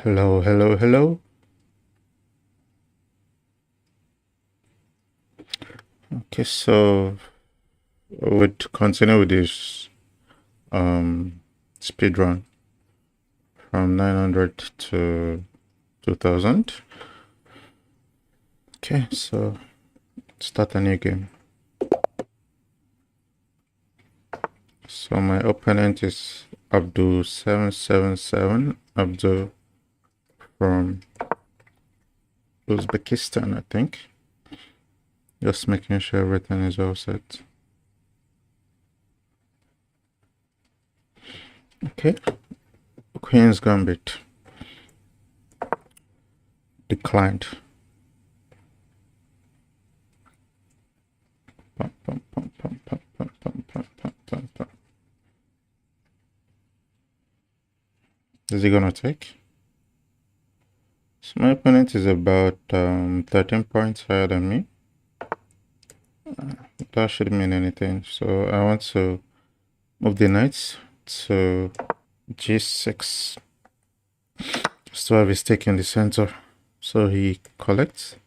Hello, hello, hello. Okay, so we'll continue with this speed run from 900 to 2000. Okay, so start a new game. So my opponent is Abdul 777 Abdul from Uzbekistan, I think. Just making sure everything is all set. Okay, Queen's Gambit declined. Pum, pum, pum, pum, pum, pum, pum, pum, pum, pum, pum. Is he gonna take? So my opponent is about 13 points higher than me. That shouldn't mean anything. So I want to move the knights to g6. So I have his take in the center. So he collects.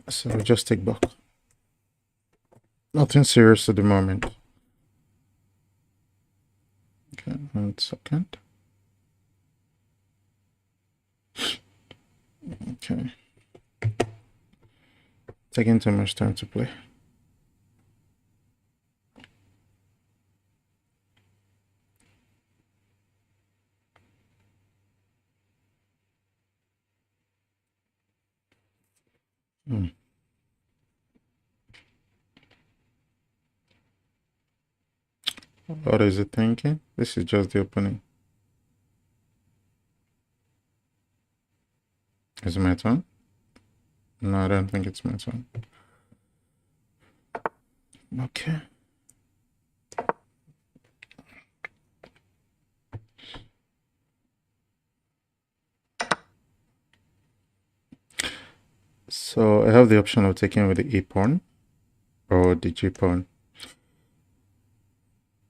So I'll just take back. Nothing serious at the moment. Okay, 1 second. Okay. Taking too much time to play. What is it thinking? This is just the opening. Is it my turn? No, I don't think it's my turn. Okay. So I have the option of taking with the E pawn or the G pawn.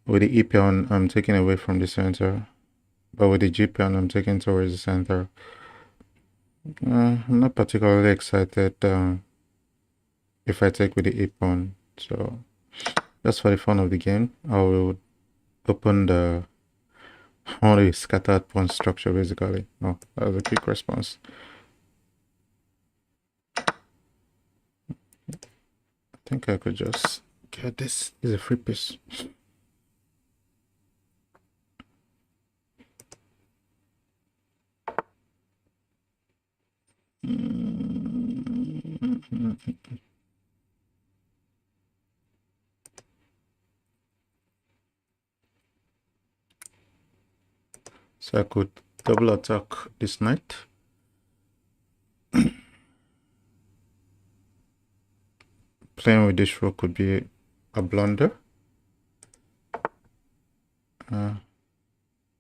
With the E pawn, I'm taking away from the center, but with the G pawn, I'm taking towards the center. I'm not particularly excited if I take with the E pawn, so just for the fun of the game, I will open the only scattered pawn structure basically. Oh, that was a quick response. I think I could just get this. Is a free piece. So I could double attack this knight. Playing with this rook could be a blunder.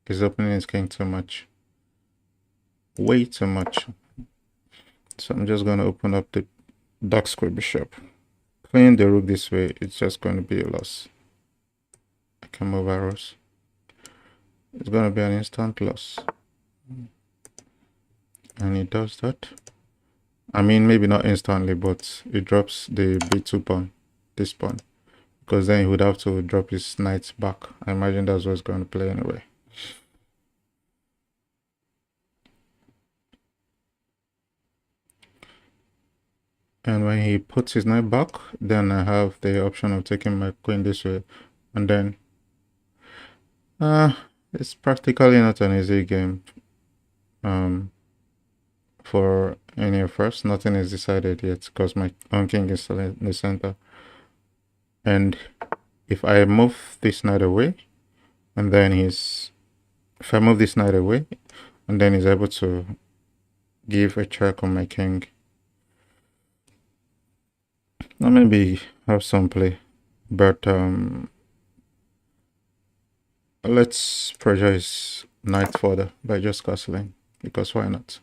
His opening is getting too much. Way too much. So I'm just going to open up the dark square bishop. Playing the rook this way, it's just going to be a loss. I can move arrows. It's going to be an instant loss. And it does that. I mean, maybe not instantly, but it drops the b2 pawn, this pawn. Because then he would have to drop his knight back. I imagine that's what's going to play anyway. And when he puts his knight back, then I have the option of taking my queen this way. And then it's practically not an easy game for any of us. Nothing is decided yet because my own king is still in the center. And if I move this knight away, and then if I move this knight away, and then he's able to give a check on my king. Now maybe have some play, but let's pressure his knight further by just castling, because why not?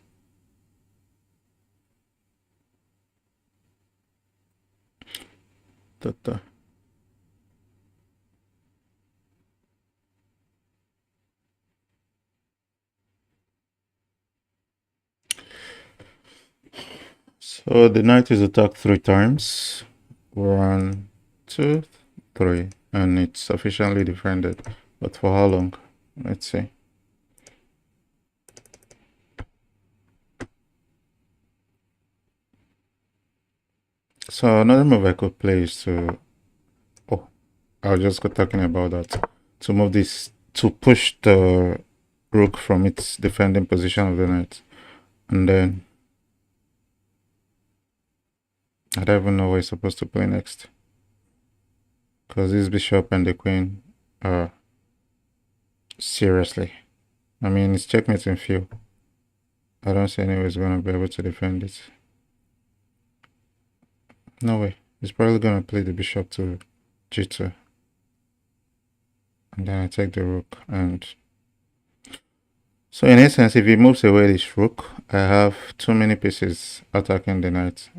That So the knight is attacked 3 times. 1, 2, 3, and it's sufficiently defended. But for how long? Let's see. So another move I could play is to, oh, I was just talking about that. To move this, to push the rook from its defending position of the knight. And then, I don't even know what it's supposed to play next. Because this bishop and the queen are, seriously. I mean, it's checkmate in few. I don't see any way it's going to be able to defend it. No way. He's probably going to play the bishop to g2. And then I take the rook. And so in essence, if he moves away this rook, I have too many pieces attacking the knight.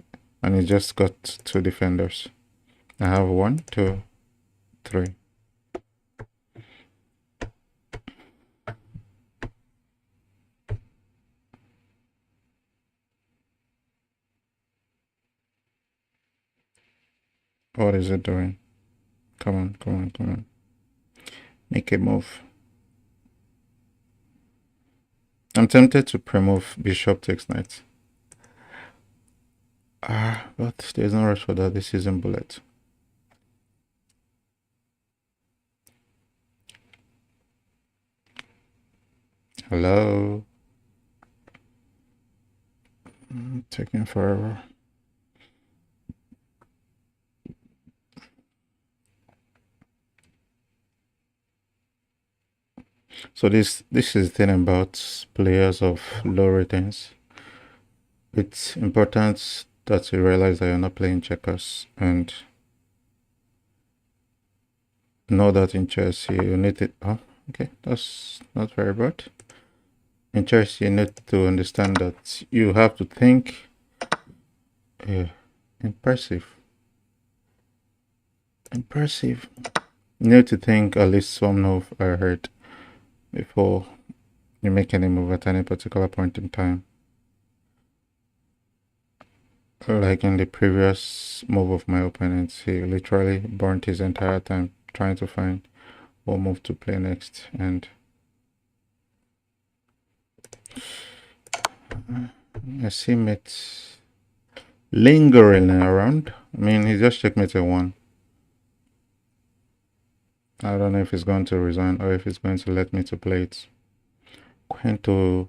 And he just got 2 defenders. I have 1, 2, 3. What is it doing? Come on, come on, come on. Make a move. I'm tempted to pre-move bishop takes knight. But there's no rush for that. This isn't bullet. Hello? Taking forever. So this is the thing about players of low ratings. It's important that you realize that you're not playing checkers and know that in chess you need it. Oh, okay, that's not very bad. In chess you need to understand that you have to think. Impressive. Impressive. You need to think at least one move ahead before you make any move at any particular point in time. Like in the previous move of my opponent, he literally burnt his entire time trying to find what move to play next, and I see it lingering around. I mean, he just checkmated 1. I don't know if he's going to resign or if he's going to let me to play it. Queen to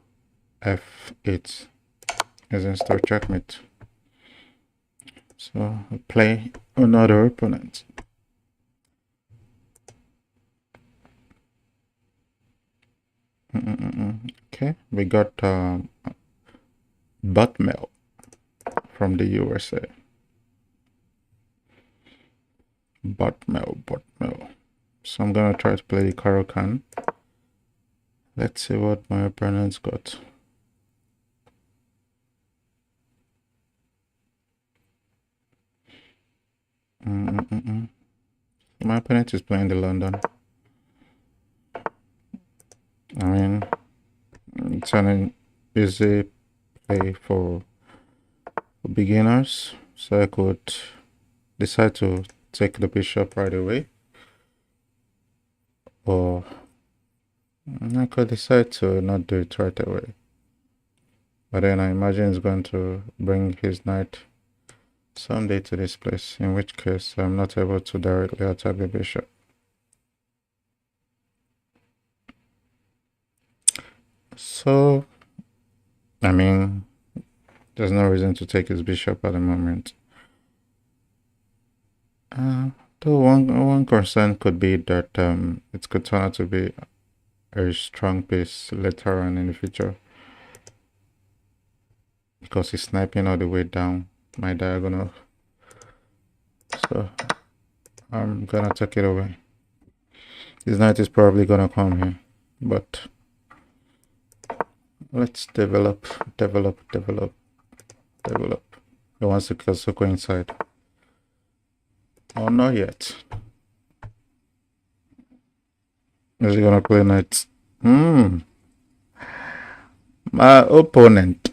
f8 is in start checkmate. So I play another opponent. Okay, we got Butmel from the USA. Butmel. So I'm gonna try to play the Caro-Kann. Let's see what my opponent's got. My opponent is playing the London. I mean, it's an easy play for beginners, so I could decide to take the bishop right away, or I could decide to not do it right away. But then I imagine he's going to bring his knight someday to this place, in which case I'm not able to directly attack the bishop. So, I mean, there's no reason to take his bishop at the moment. Though one concern could be that it could turn out to be a strong piece later on in the future, because he's sniping all the way down my diagonal. So I'm gonna take it away. This knight is probably gonna come here, but let's develop. He wants to kill Soko inside. Oh, not yet. Is he gonna play knight? My opponent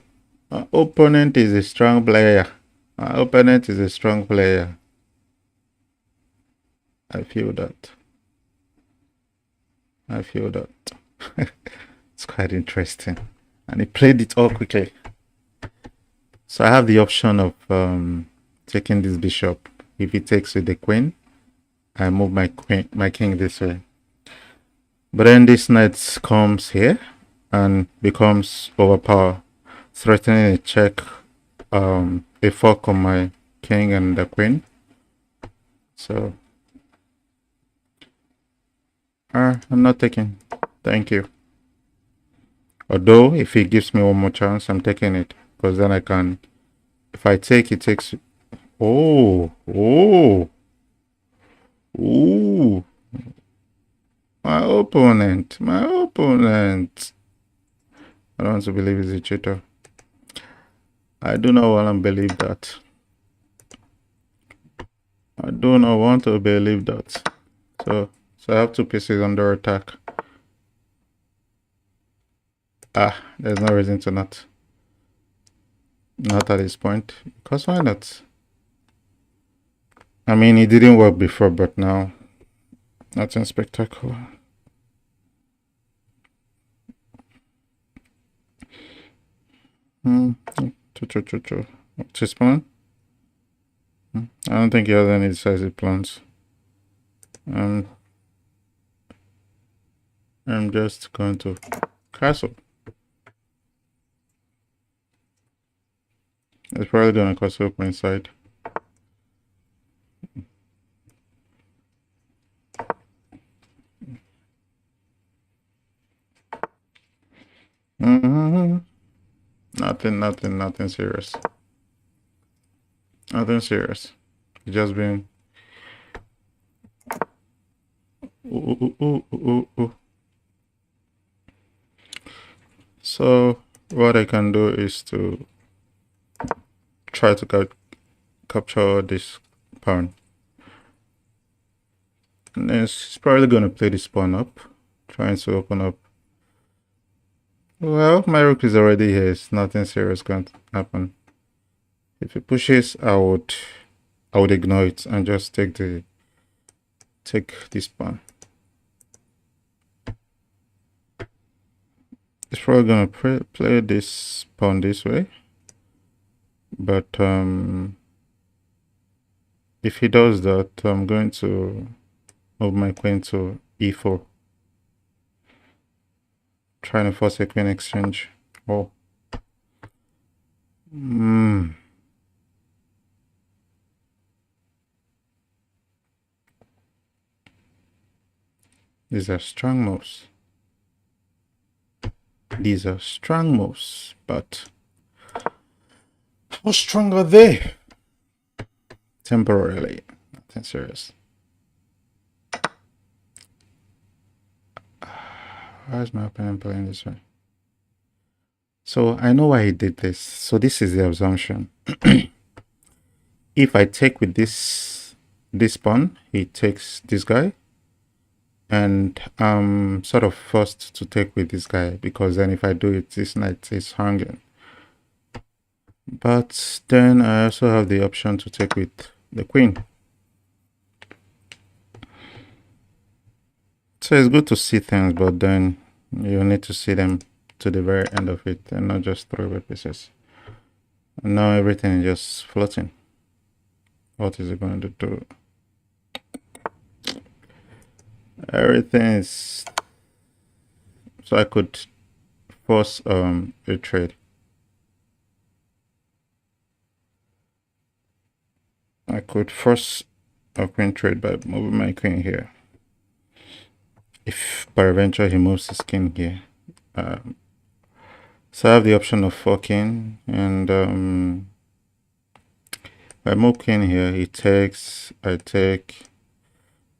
My opponent is a strong player. My opponent is a strong player. I feel that. I feel that. It's quite interesting. And he played it all quickly. So I have the option of taking this bishop. If he takes with the queen, I move my king this way. But then this knight comes here and becomes overpowered, threatening a check, a fork on my king and the queen. So I'm not taking. Thank you. Although if he gives me one more chance, I'm taking it, because then I can. If I take, it takes. Oh, oh, ooh! My opponent, my opponent. I don't want to believe he's a cheater. I do not want to believe that. I do not want to believe that. So I have two pieces under attack. There's no reason to not at this point, because why not? I mean, it didn't work before, but now nothing spectacular. What's his plan? I don't think he has any decisive plans. I'm just going to castle. It's probably gonna castle up inside. Nothing serious. Nothing serious. It's just been. So what I can do is to try to capture this pawn. And it's probably gonna play this pawn up, trying to open up. Well, my rook is already here. It's nothing serious going to happen. If it pushes, I would ignore it and just take this pawn. It's probably gonna play this pawn this way, but if he does that, I'm going to move my queen to e4, trying to force a queen exchange. Oh. These are strong moves. These are strong moves, but how strong are they? Temporarily, nothing serious. Why is my opponent playing this way? So I know why he did this. So this is the assumption. If I take with this pawn, he takes this guy, and I'm sort of forced to take with this guy, because then if I do it, this knight is hanging. But then I also have the option to take with the queen. So it's good to see things, but then you need to see them to the very end of it and not just throw away pieces. And now everything is just floating. What is it going to do? Everything is... So I could force a trade. I could force a queen trade by moving my queen here. If peradventure he moves his king here. So I have the option of forking, and if I move king here, he takes, I take,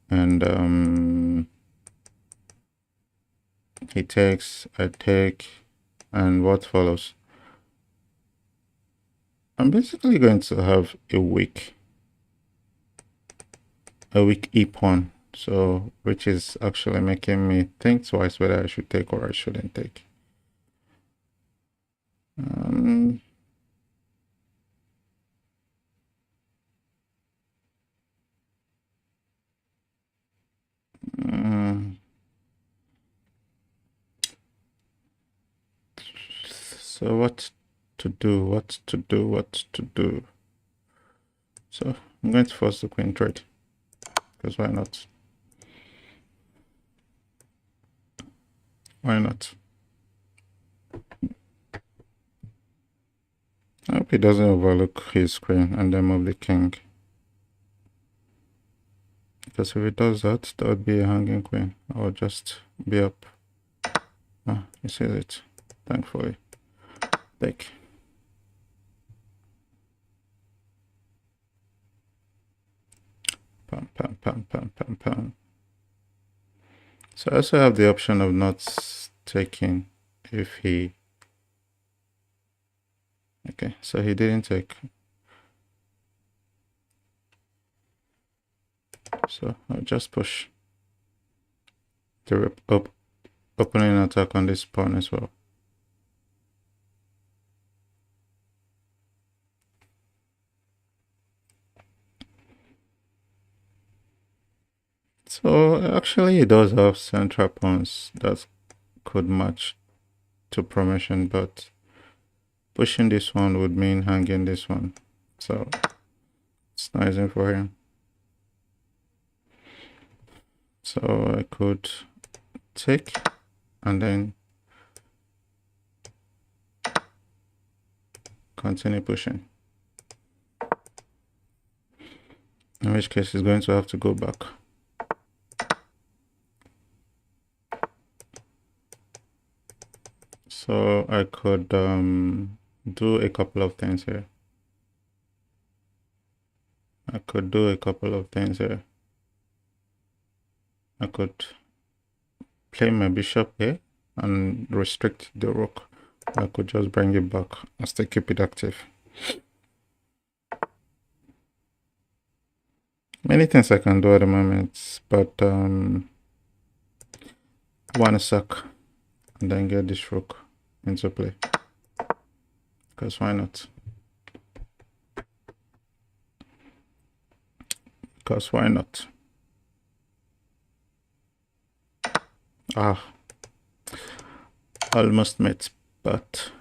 and he takes, I take, and what follows? I'm basically going to have a weak e pawn, so which is actually making me think twice whether I should take or I shouldn't take. So what to do? What to do? What to do? So I'm going to force the queen trade, because why not? Why not? I hope he doesn't overlook his queen and then move the king. Because if he does that, that would be a hanging queen. I'll just be up. Ah, he sees it. Thankfully. Take. Pam, pam, pam, pam, pam, pam. So I also have the option of not taking if he... Okay, so he didn't take. So I'll just push the opening attack on this pawn as well. So actually it does have central pawns that could match to promotion, but pushing this one would mean hanging this one. So it's not easy for him. So I could take and then continue pushing. In which case he's going to have to go back. So I could do a couple of things here. I could play my bishop here and restrict the rook. I could just bring it back and still keep it active. Many things I can do at the moment, but one suck and then get this rook into play. Because why not? Because why not? Ah, almost met, but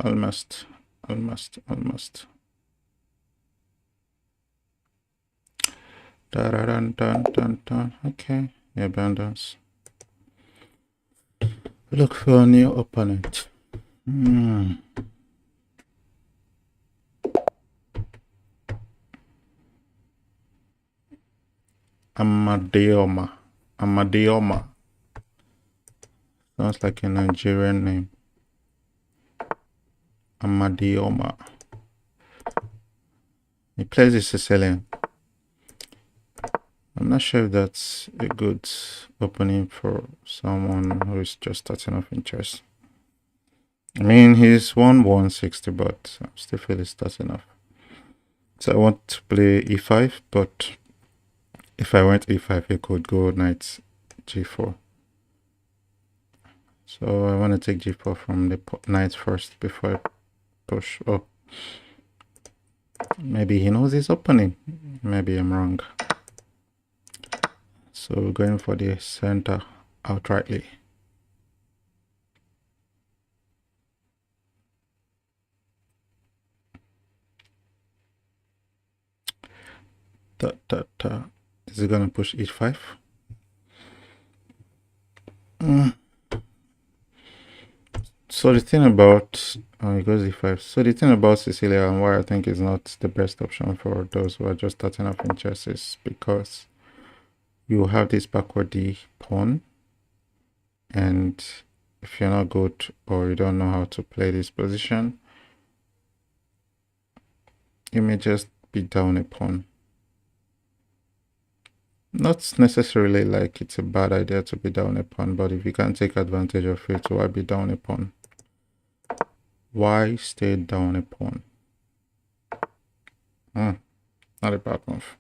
almost. Dun, dun, dun, dun. Okay, abundance. Look for a new opponent. Amadeoma. Sounds like a Nigerian name. Amadeoma. He plays the Sicilian. I'm not sure if that's a good opening for someone who is just starting off in chess. I mean, he's won 160, but I still feel he's starting off. So I want to play e5, but if I went e5, he could go knight g4. So I want to take g4 from the knight first before I push. Oh, maybe he knows his opening. Maybe I'm wrong. So we're going for the center outrightly. Is he gonna push h5? So the thing about he goes e5. So the thing about Sicilia and why I think is not the best option for those who are just starting off in chess is because you have this backward D pawn, and if you're not good or you don't know how to play this position, you may just be down a pawn. Not necessarily like it's a bad idea to be down a pawn, but if you can't take advantage of it, why be down a pawn? Why stay down a pawn? Not a bad move.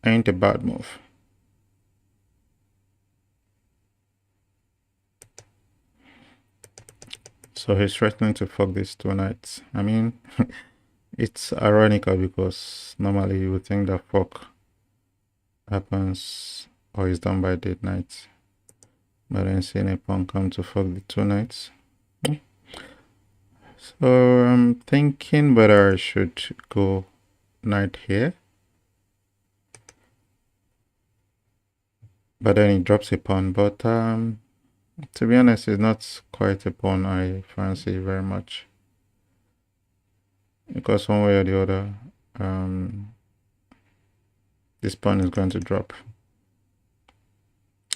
Ain't a bad move. So he's threatening to fuck these 2 knights. I mean, it's ironical because normally you would think that fuck happens or is done by dead knights. But then seeing a pawn come to fuck the 2 knights. So I'm thinking whether I should go knight here. But then he drops a pawn. But to be honest, it's not quite a pawn I fancy very much. Because one way or the other, this pawn is going to drop.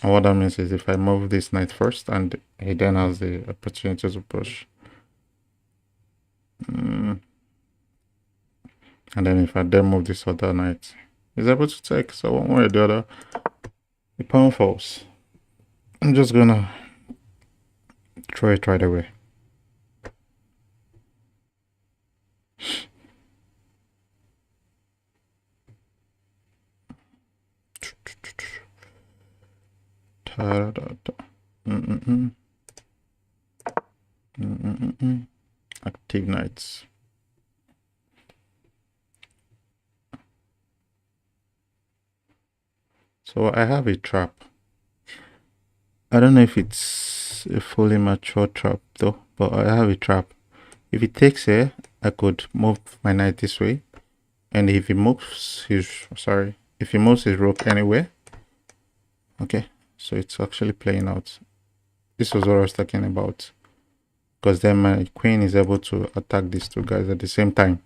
And what that means is if I move this knight first and he then has the opportunity to push. And then if I then move this other knight, he's able to take. So one way or the other, the pawn falls. I'm just gonna throw it right away. Active knights. So I have a trap. I don't know if it's a fully mature trap though, but I have a trap. If he takes here, I could move my knight this way, and if he moves his rook anywhere, okay, so it's actually playing out. This was what I was talking about, because then my queen is able to attack these 2 guys at the same time.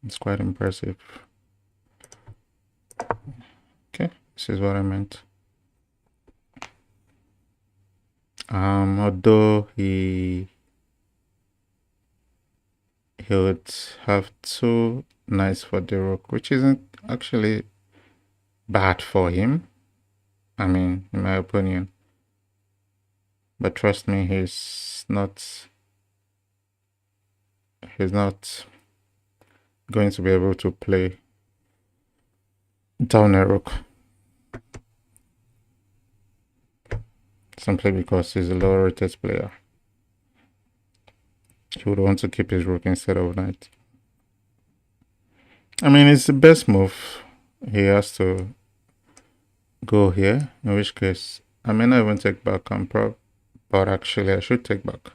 It's quite impressive. Okay, this is what I meant. Although he would have 2 knights for the rook, which isn't actually bad for him. I mean, in my opinion. But trust me, he's not going to be able to play down a rook. Simply because he's a lower rated player. He would want to keep his rook instead of knight. I mean, it's the best move. He has to go here, in which case I may not even take back on prop, but actually I should take back.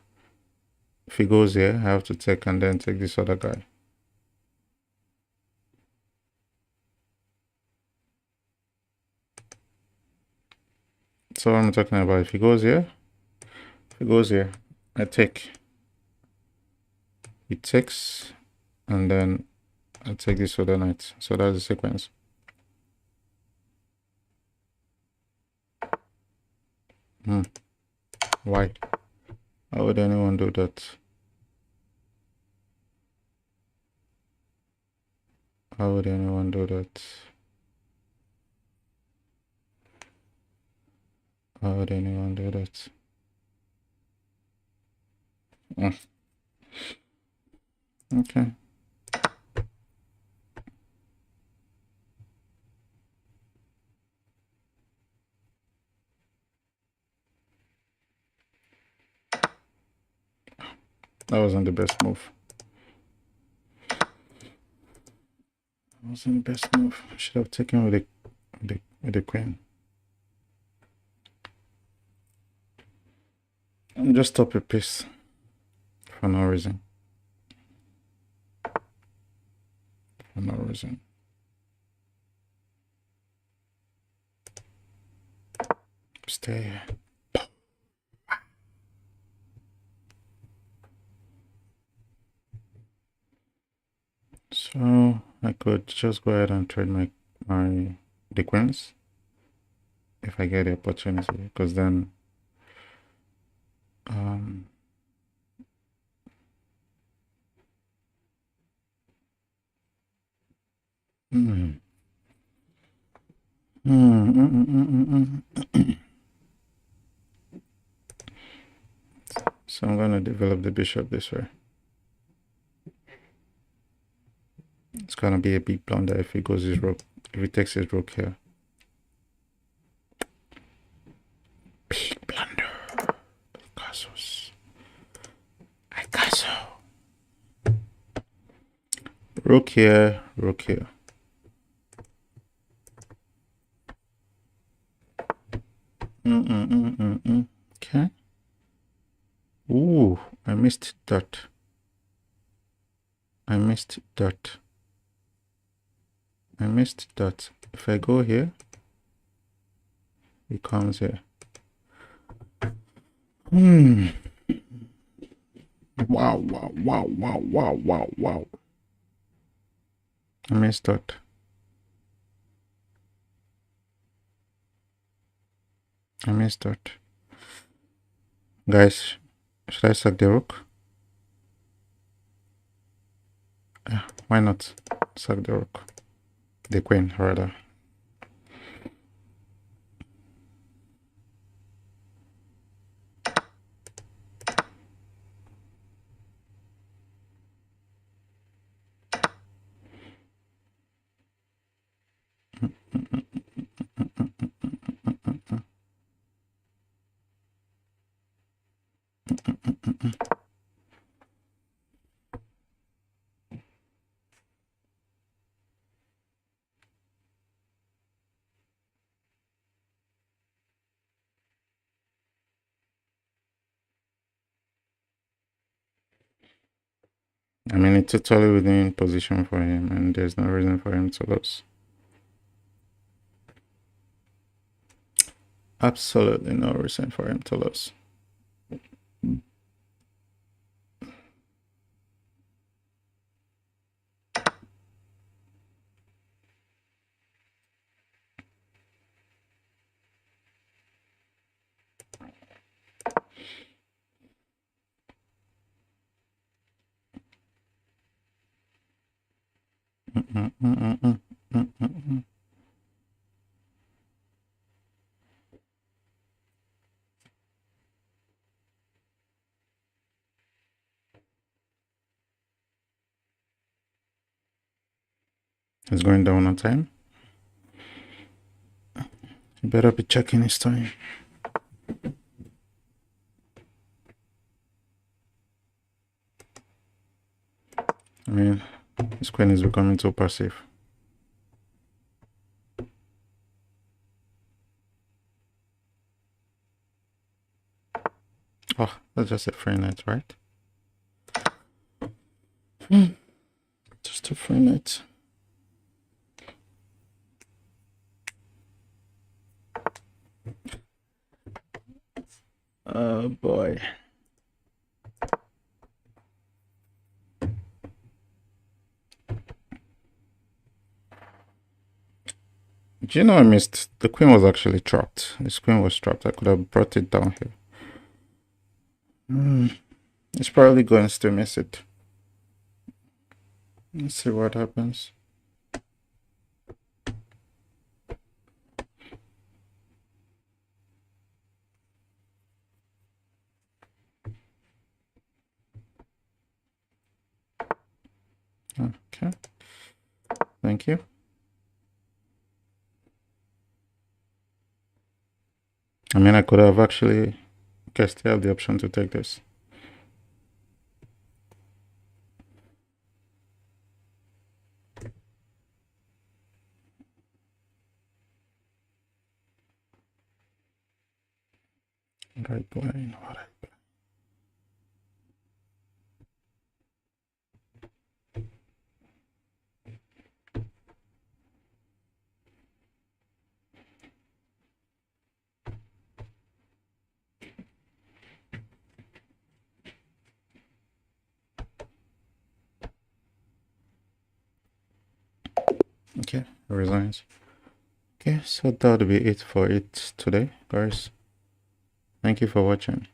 If he goes here, I have to take and then take this other guy. So what I'm talking about, if he goes here, I take. He takes, and then I take this other knight. So that's the sequence. Why? How would anyone do that? How would anyone do that? How would anyone do that? Okay. That wasn't the best move. That wasn't the best move. I should have taken with the queen. I'm just stop a piece for no reason. For no reason. Stay here. So I could just go ahead and trade the queens if I get the opportunity, because then so I'm gonna develop the bishop this way. It's gonna be a big blunder if he goes his rook, if he takes his rook here. Big blunder. Casos. I caso. Rook here, rook here. Okay. Ooh, I missed that. I missed that. I missed that. If I go here, it comes here. Wow, wow, wow, wow, wow, wow, wow. I missed that. I missed that. Guys, should I sack the rook? Yeah, why not sack the rook? The queen, rather. I mean, it's totally within position for him, and there's no reason for him to lose. Absolutely no reason for him to lose. It's going down on time. You better be checking his time. I mean, this queen is becoming too passive. Oh, that's just a free knight, right? Just a free knight. Oh boy. Do you know I missed? The queen was actually trapped. This queen was trapped. I could have brought it down here. It's probably going to miss it. Let's see what happens. Okay. Thank you. I mean, I could have actually guessed I have the option to take this. Right line, right. Okay, resigns. Okay, so that'll be it for it today, guys. Thank you for watching.